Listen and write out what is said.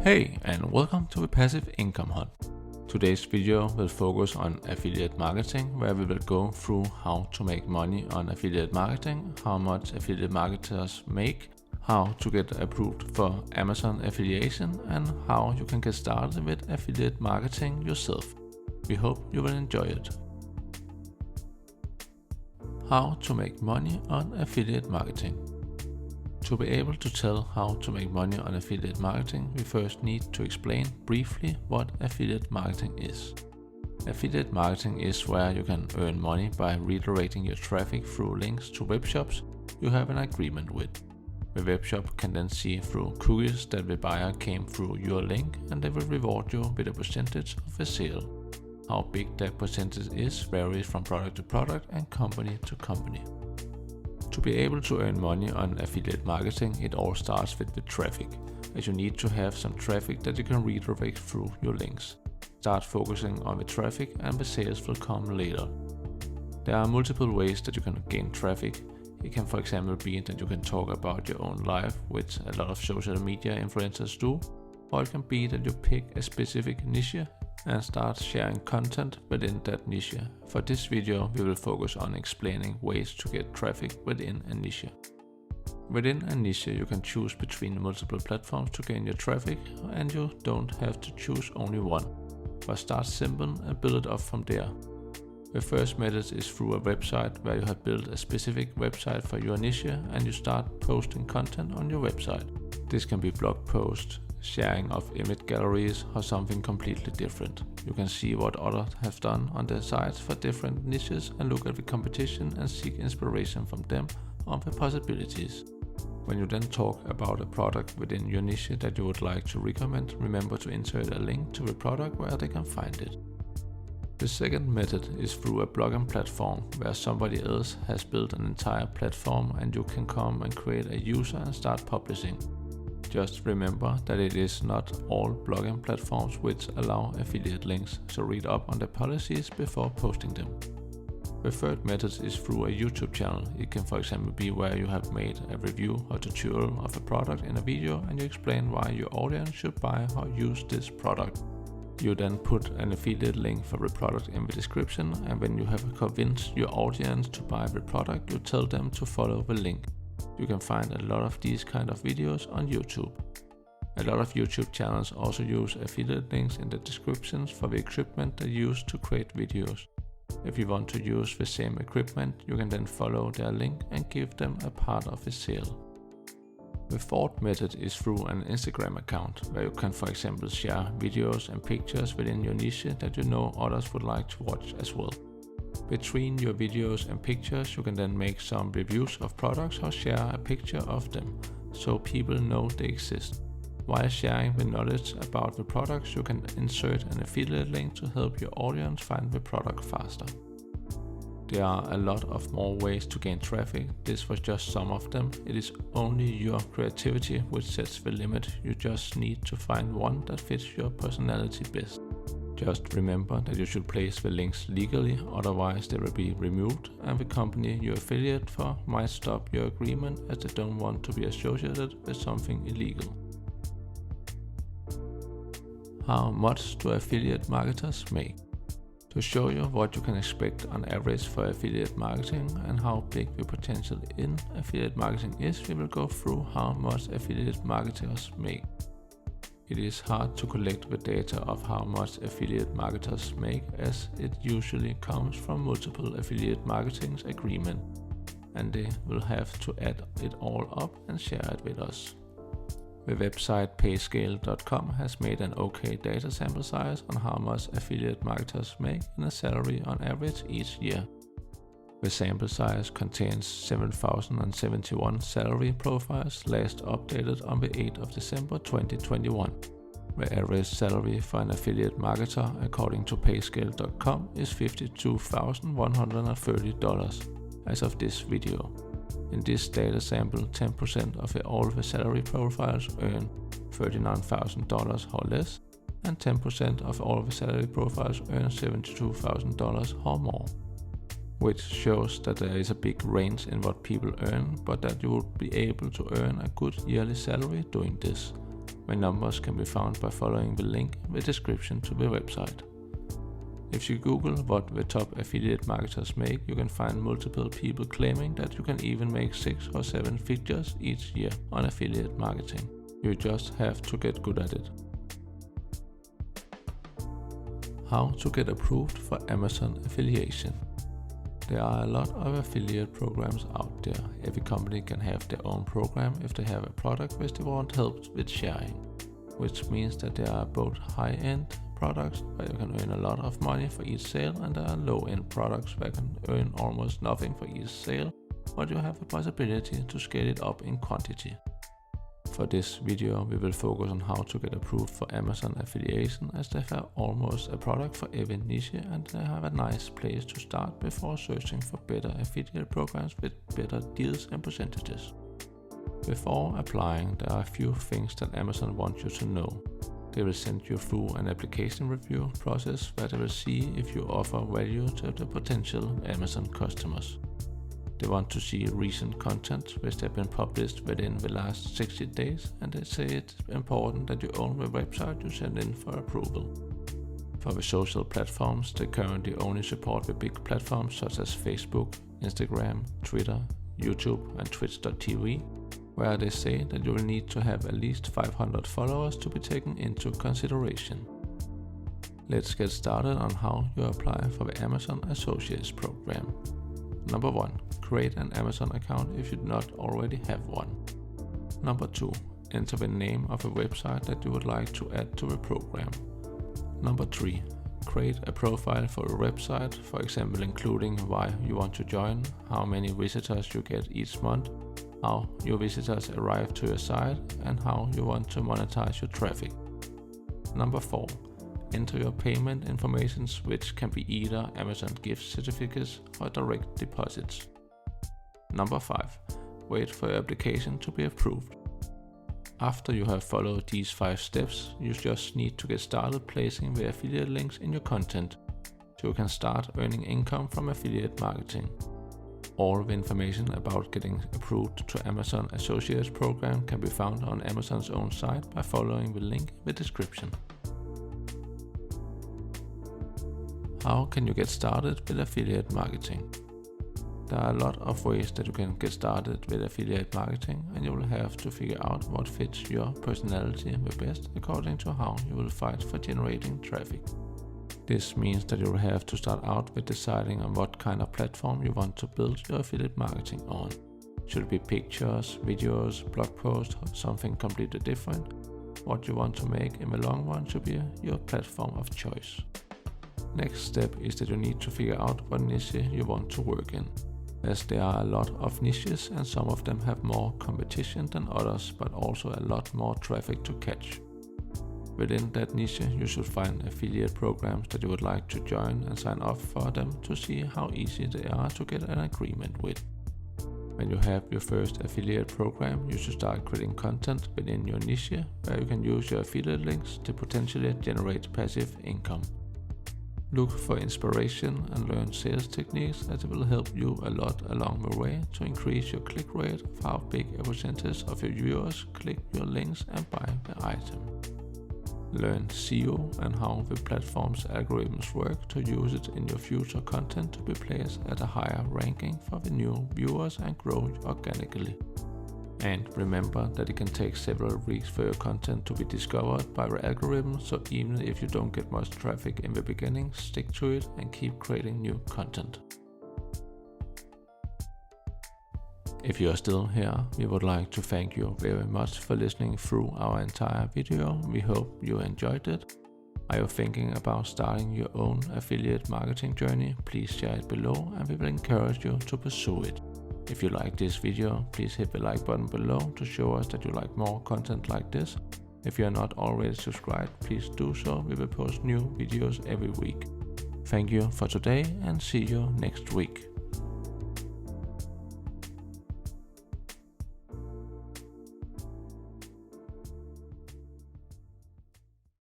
Hey, and welcome to the Passive Income Hut. Today's video will focus on affiliate marketing, where we will go through how to make money on affiliate marketing, how much affiliate marketers make, how to get approved for Amazon Affiliation, and how you can get started with affiliate marketing yourself. We hope you will enjoy it. How to make money on affiliate marketing. To be able to tell how to make money on affiliate marketing, we first need to explain briefly what affiliate marketing is. Affiliate marketing is where you can earn money by redirecting your traffic through links to webshops you have an agreement with. The webshop can then see through cookies that the buyer came through your link, and they will reward you with a percentage of the sale. How big that percentage is varies from product to product and company to company. To be able to earn money on affiliate marketing, it all starts with the traffic, as you need to have some traffic that you can redirect through your links. Start focusing on the traffic and the sales will come later. There are multiple ways that you can gain traffic. It can for example be that you can talk about your own life, which a lot of social media influencers do, or it can be that you pick a specific niche and start sharing content within that niche. For this video, we will focus on explaining ways to get traffic within a niche. Within a niche, you can choose between multiple platforms to gain your traffic, and you don't have to choose only one, but start simple and build it up from there. The first method is through a website where you have built a specific website for your niche and you start posting content on your website. This can be blog posts, sharing of image galleries, or something completely different. You can see what others have done on their sites for different niches and look at the competition and seek inspiration from them on the possibilities. When you then talk about a product within your niche that you would like to recommend, remember to insert a link to the product where they can find it. The second method is through a blogging platform where somebody else has built an entire platform and you can come and create a user and start publishing. Just remember that it is not all blogging platforms which allow affiliate links, so read up on the policies before posting them. The third method is through a YouTube channel. It can for example be where you have made a review or tutorial of a product in a video and you explain why your audience should buy or use this product. You then put an affiliate link for the product in the description, and when you have convinced your audience to buy the product, you tell them to follow the link. You can find a lot of these kind of videos on YouTube. A lot of YouTube channels also use affiliate links in the descriptions for the equipment they use to create videos. If you want to use the same equipment, you can then follow their link and give them a part of the sale. The fourth method is through an Instagram account, where you can for example share videos and pictures within your niche that you know others would like to watch as well. Between your videos and pictures, you can then make some reviews of products or share a picture of them, so people know they exist. While sharing the knowledge about the products, you can insert an affiliate link to help your audience find the product faster. There are a lot of more ways to gain traffic. This was just some of them. It is only your creativity which sets the limit. You just need to find one that fits your personality best. Just remember that you should place the links legally, otherwise they will be removed and the company you affiliate for might stop your agreement as they don't want to be associated with something illegal. How much do affiliate marketers make? To show you what you can expect on average for affiliate marketing and how big the potential in affiliate marketing is, we will go through how much affiliate marketers make. It is hard to collect the data of how much affiliate marketers make, as it usually comes from multiple affiliate marketing agreements, and they will have to add it all up and share it with us. The website payscale.com has made an okay data sample size on how much affiliate marketers make in a salary on average each year. The sample size contains 7,071 salary profiles, last updated on the 8th of December 2021. The average salary for an affiliate marketer according to payscale.com is $52,130 as of this video. In this data sample, 10% of all the salary profiles earn $39,000 or less, and 10% of all the salary profiles earn $72,000 or more, which shows that there is a big range in what people earn, but that you will be able to earn a good yearly salary doing this. My numbers can be found by following the link in the description to the website. If you Google what the top affiliate marketers make, you can find multiple people claiming that you can even make 6 or 7 figures each year on affiliate marketing. You just have to get good at it. How to get approved for Amazon affiliation. There are a lot of affiliate programs out there. Every company can have their own program if they have a product which they want help with sharing, which means that there are both high-end products where you can earn a lot of money for each sale, and there are low-end products where you can earn almost nothing for each sale, but you have a possibility to scale it up in quantity. For this video, we will focus on how to get approved for Amazon affiliation, as they have almost a product for every niche and they have a nice place to start before searching for better affiliate programs with better deals and percentages. Before applying, there are a few things that Amazon wants you to know. They will send you through an application review process where they will see if you offer value to the potential Amazon customers. They want to see recent content which have been published within the last 60 days, and they say it's important that you own the website you send in for approval. For the social platforms, they currently only support the big platforms such as Facebook, Instagram, Twitter, YouTube and Twitch.tv, where they say that you will need to have at least 500 followers to be taken into consideration. Let's get started on how you apply for the Amazon Associates program. Number 1. Create an Amazon account if you do not already have one. Number 2. Enter the name of a website that you would like to add to the program. Number 3. Create a profile for a website, for example including why you want to join, how many visitors you get each month, how your visitors arrive to your site, and how you want to monetize your traffic. Number 4. Enter your payment information, which can be either Amazon gift certificates or direct deposits. Number 5. Wait for your application to be approved. After you have followed these 5 steps, you just need to get started placing the affiliate links in your content, so you can start earning income from affiliate marketing. All the information about getting approved to Amazon Associates program can be found on Amazon's own site by following the link in the description. How can you get started with affiliate marketing? There are a lot of ways that you can get started with affiliate marketing, and you will have to figure out what fits your personality the best according to how you will fight for generating traffic. This means that you will have to start out with deciding on what kind of platform you want to build your affiliate marketing on. Should it be pictures, videos, blog posts, or something completely different? What you want to make in the long run should be your platform of choice. Next step is that you need to figure out what niche you want to work in, as there are a lot of niches and some of them have more competition than others, but also a lot more traffic to catch. Within that niche, you should find affiliate programs that you would like to join and sign up for them to see how easy they are to get an agreement with. When you have your first affiliate program, you should start creating content within your niche where you can use your affiliate links to potentially generate passive income. Look for inspiration and learn sales techniques, as it will help you a lot along the way to increase your click rate of how big a percentage of your viewers click your links and buy the item. Learn SEO and how the platform's algorithms work to use it in your future content to be placed at a higher ranking for the new viewers and grow organically. And remember that it can take several weeks for your content to be discovered by the algorithm, so even if you don't get much traffic in the beginning, stick to it and keep creating new content. If you are still here, we would like to thank you very much for listening through our entire video. We hope you enjoyed it. Are you thinking about starting your own affiliate marketing journey? Please share it below and we will encourage you to pursue it. If you like this video, please hit the like button below to show us that you like more content like this. If you are not already subscribed, please do so. We will post new videos every week. Thank you for today and see you next week.